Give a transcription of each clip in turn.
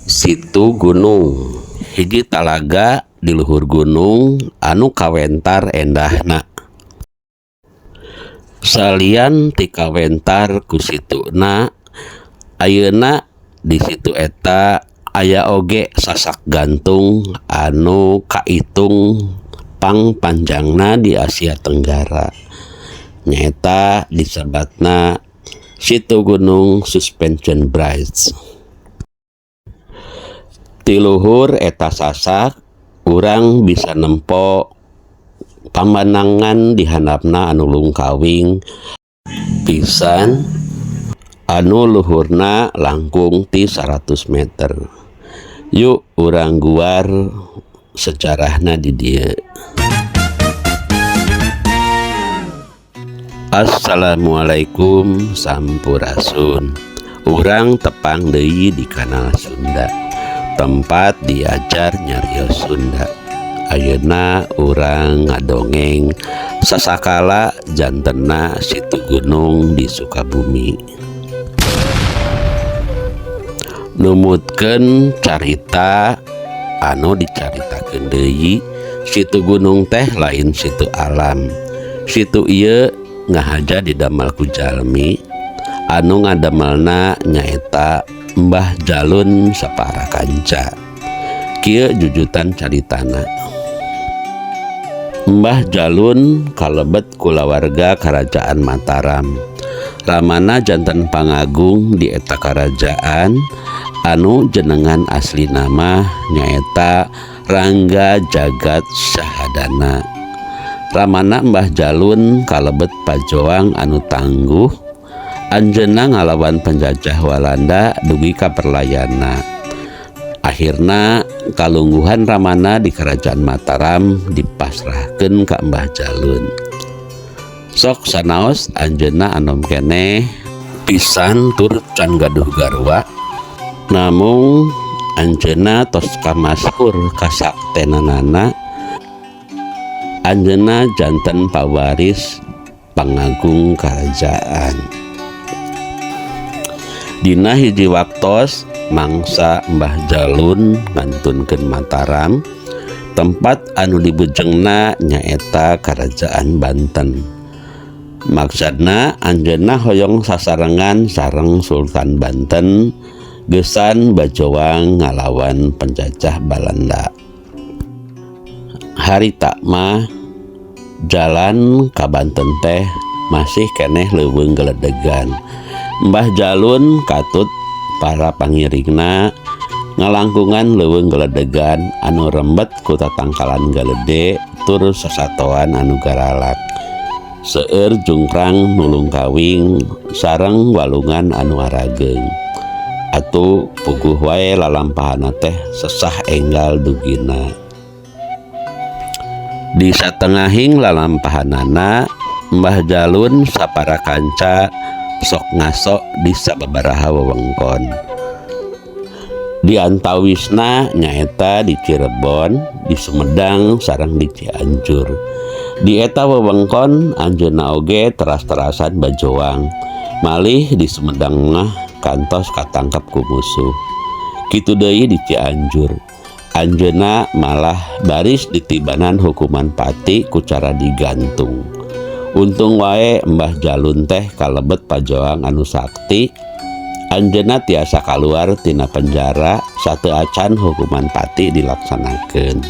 Situ gunung hiji talaga di luhur gunung anu kawentar endahna. Salian ti kawentar ku situna, ayeuna di situ eta aya oge sasak gantung anu kaitung pang panjangna di Asia Tenggara, nyaeta disebatna Situ Gunung Suspension Bridge. Ti luhur eta sasak urang bisa nempo pamandangan di handapna anu lungkawing pisan anu luhurna langkung ti 100 meter. Yuk urang guar sejarahna di dieu. Assalamualaikum sampurasun. Urang tepang deui di Kanal Sunda, tempat diajar nyarios Sunda. Ayeuna urang ngadongeng sasakala jantenna Situ Gunung di Sukabumi. Numutkeun carita anu dicaritakeun deui, Situ Gunung teh lain situ alam. Situ ieu ngahaja didamel ku jalmi anu ngadamelna nyaeta Mbah Jalun Saparakanca. Kieu jujutan caritana. Mbah Jalun kalebet kulawarga Karajaan Mataram. Ramana janten pangagung di eta karajaan anu jenengan asli nama nyaeta Rangga Jagat Syahadana. Ramana Mbah Jalun kalebet pajoang anu tangguh, anjeunna ngalawan penjajah Walanda dugi ka perlayana. Akhirna kalungguhan Ramana di Kerajaan Mataram dipasrahkeun ka Mbah Jalun. Sok sanaos anjeunna anom keneh pisan tur can gaduh garwa, namung anjeunna tos kamasyhur kasaktenanana. Anjeunna janten pawaris pangagung karajaan. Dina hiji waktos mangsa Mbah Jalun ngantunkeun Mataram, tempat anu dibujengna nyaeta Karajaan Banten. Maksudna anjeunna hoyong sasarengan sareng Sultan Banten geusan bajoang ngalawan penjajah Belanda. Harita mah jalan ka Banten teh masih keneh leuweung geledegan. Mbah Jalun katut para pangiringna ngalangkungan leuweung geledegan anu rembet ku tatangkalan galede tur sasatoan anu garalak. Seueur jungkrang nulung kawing sareng walungan anu arageung. Atuh puguh wae lalampahana teh sesah enggal dugina. Di satengahing lalampahanana Mbah Jalun Saparakanca sok ngasok di sababaraha wewengkon. Di antawisna nyaeta di Cirebon, di Sumedang sareng di Cianjur. Di eta wewengkon anjeunna oge teras-terasan bajoang, malih di Sumedang mah kantos katangkep ku musuh. Kitu deui di Cianjur, anjeunna malah baris ditibanan hukuman pati ku cara digantung. Untung wae Mbah Jalun teh kalebet pajoang anu sakti, anjeunna tiasa kaluar tina penjara sateu acan hukuman pati dilaksanakeun.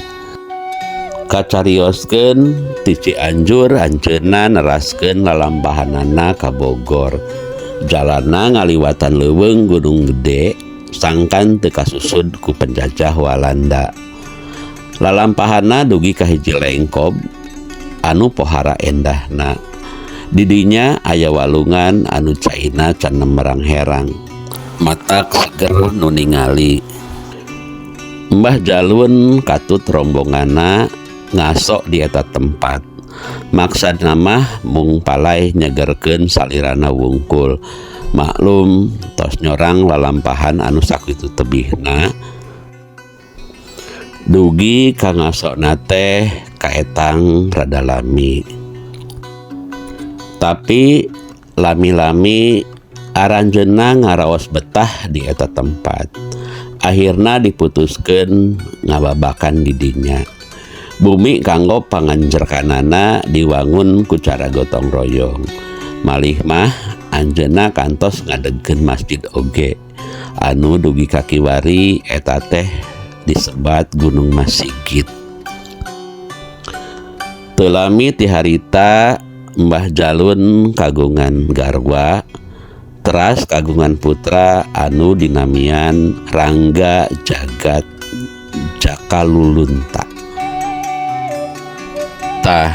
Kacarioskeun ti Cianjur anjeunna neraskeun lalampahanana ka Bogor. Jalanna ngaliwatan leuweung Gunung Gede sangkan teu kasusud ku penjajah Walanda. Lalampahanna dugi ka hiji lengkob anu pohara endahna. Di dinya aya walungan anu caina can nemberang herang, matak seger nu ningali. Mbah Jalun katut rombonganna ngasok di eta tempat. Maksudna mah mung palai nyegerkeun salirana wungkul. Maklum tos nyorang lalampahan anu sakitu tebihna. Dugi ka ngasokna teh kaetang rada lami. Tapi lami-lami aranjeunna ngaraos betah di eta tempat. akhirna diputuskeun ngababakan didinya. Bumi kanggo panganjerkanana diwangun ku cara gotong royong. Malih mah anjeunna kantos ngadegkeun masjid oge anu dugi ka kiwari eta teh disebat Gunung Masigit. Teu lami ti harita Mbah Jalun kagungan garwa, teras kagungan putra anu dinamian Rangga Jagat Jakalulunta. Tah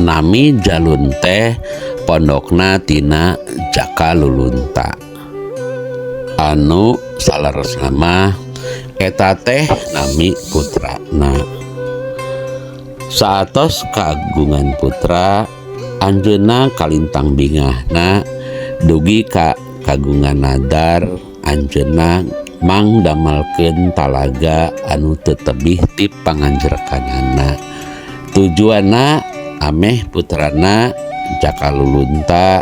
nami Jalun teh pondokna tina Jakalulunta. Anu salaresna mah eta teh nami putrana. Saatos kagungan putra, anjeunna kalintang bingahna dugi ka kagungan nadar anjeunna mangdamelkeun talaga anu teu tebih ti panganjerkanana. Tujuanna ameh putrana Jakalulunta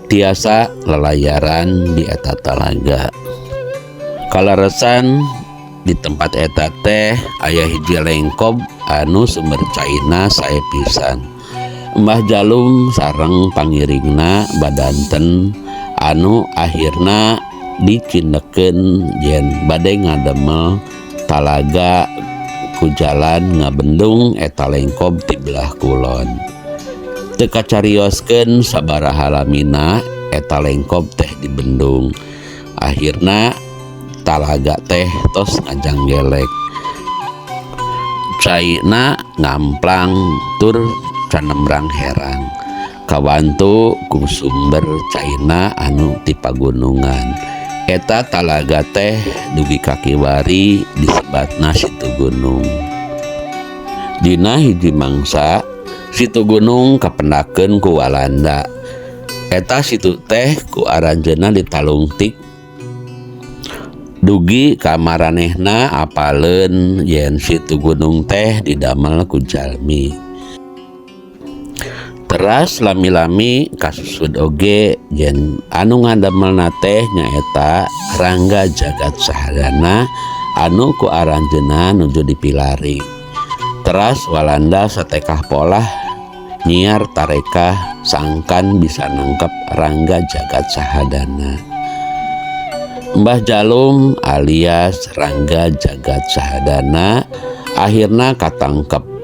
tiasa lelayaran di eta talaga. Kalaresan di tempat eta teh aya hiji lengkob anu sumber caina sae pisan. Mbah Jalum sareng pangiringna badanten anu akhirna dicindekeun yen bade ngademel talaga ku jalan ngabendung eta lengkob ti belah kulon. Teu kacarioskeun sabaraha lamina eta lengkob teh dibendung. Akhirna talaga teh tos ngajanggelek. Caina ngamplang tur canemrang herang kawantu ku sumber caina anu ti pagunungan. Eta talaga teh dugi ka kiwari disebatna Situ Gunung. Dina hiji mangsa Situ Gunung kapendakeun ku Walanda. Eta situ teh ku aranjeunna ditalungtik dugi ka maranehna apaleun yen Situ Gunung teh didamel ku jalmi. Teras lami-lami kasusud oge yen anu ngadamelna teh nyaeta Rangga Jagat Sahadana anu ku aranjeunna nuju dipilari. Teras Walanda satekah polah nyiar tarekah sangkan bisa nangkep Rangga Jagat Sahadana. Mbah Jalum alias Rangga Jagat Sahadana akhirna katangkep.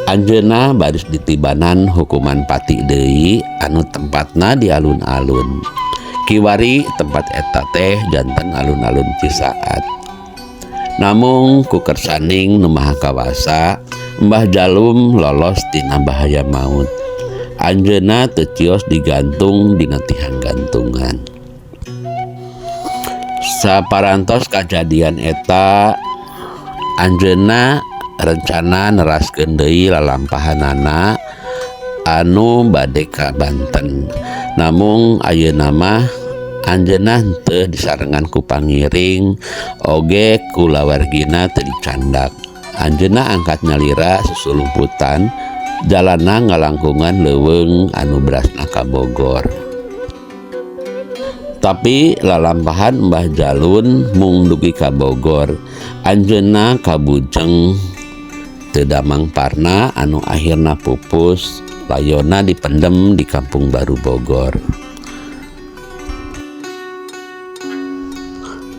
Anjeunna baris ditibanan hukuman pati deui anu tempatna di alun-alun. Kiwari tempat eta teh janten alun-alun Cisaat. Namung ku kersaning nu maha kawasa, Mbah Jalum lolos tina bahaya maut. Anjeunna teu cios digantung dina tihang gantungan. Saparantos kajadian eta anjeunna rencana neraskeun deui lalampahanana anu bade ka Banten. Namung ayeuna mah anjeunna teu disarengan ku pangiring oge ku lawargina teu dicandak. Anjeunna angkat nyalira susulumputan jalanna ngalangkungan leuweung anu berasna ka Bogor. Tapi lalampahan Mbah Jalun mung dugi ka Bogor, anjeunna kabujeng teu damang parna anu akhirna pupus, layonna dipendem di Kampung Baru Bogor.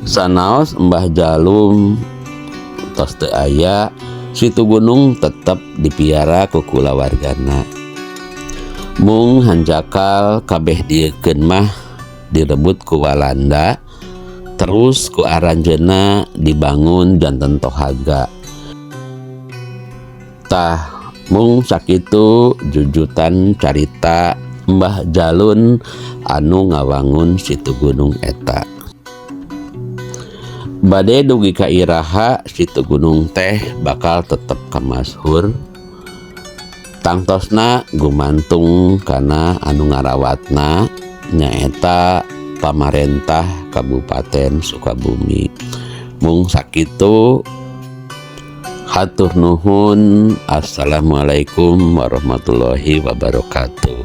Sanaos Mbah Jalum tos teu aya, Situ Gunung tetep dipiara ku kulawargana. Mung hanjakal kabeh diekeun mah direbut ku Walanda, terus ku aranjeunna dibangun janten tohaga. Tah mung sakitu jujutan carita Mbah Jalun anu ngawangun Situ Gunung eta. Bade dugi ka iraha Situ Gunung teh bakal tetep kamasyhur. Tangtosna gumantung kana anu ngarawatna nyaeta pamarentah Kabupaten Sukabumi. Mung sakitu hatur nuhun. Assalamualaikum warahmatullahi wabarakatuh.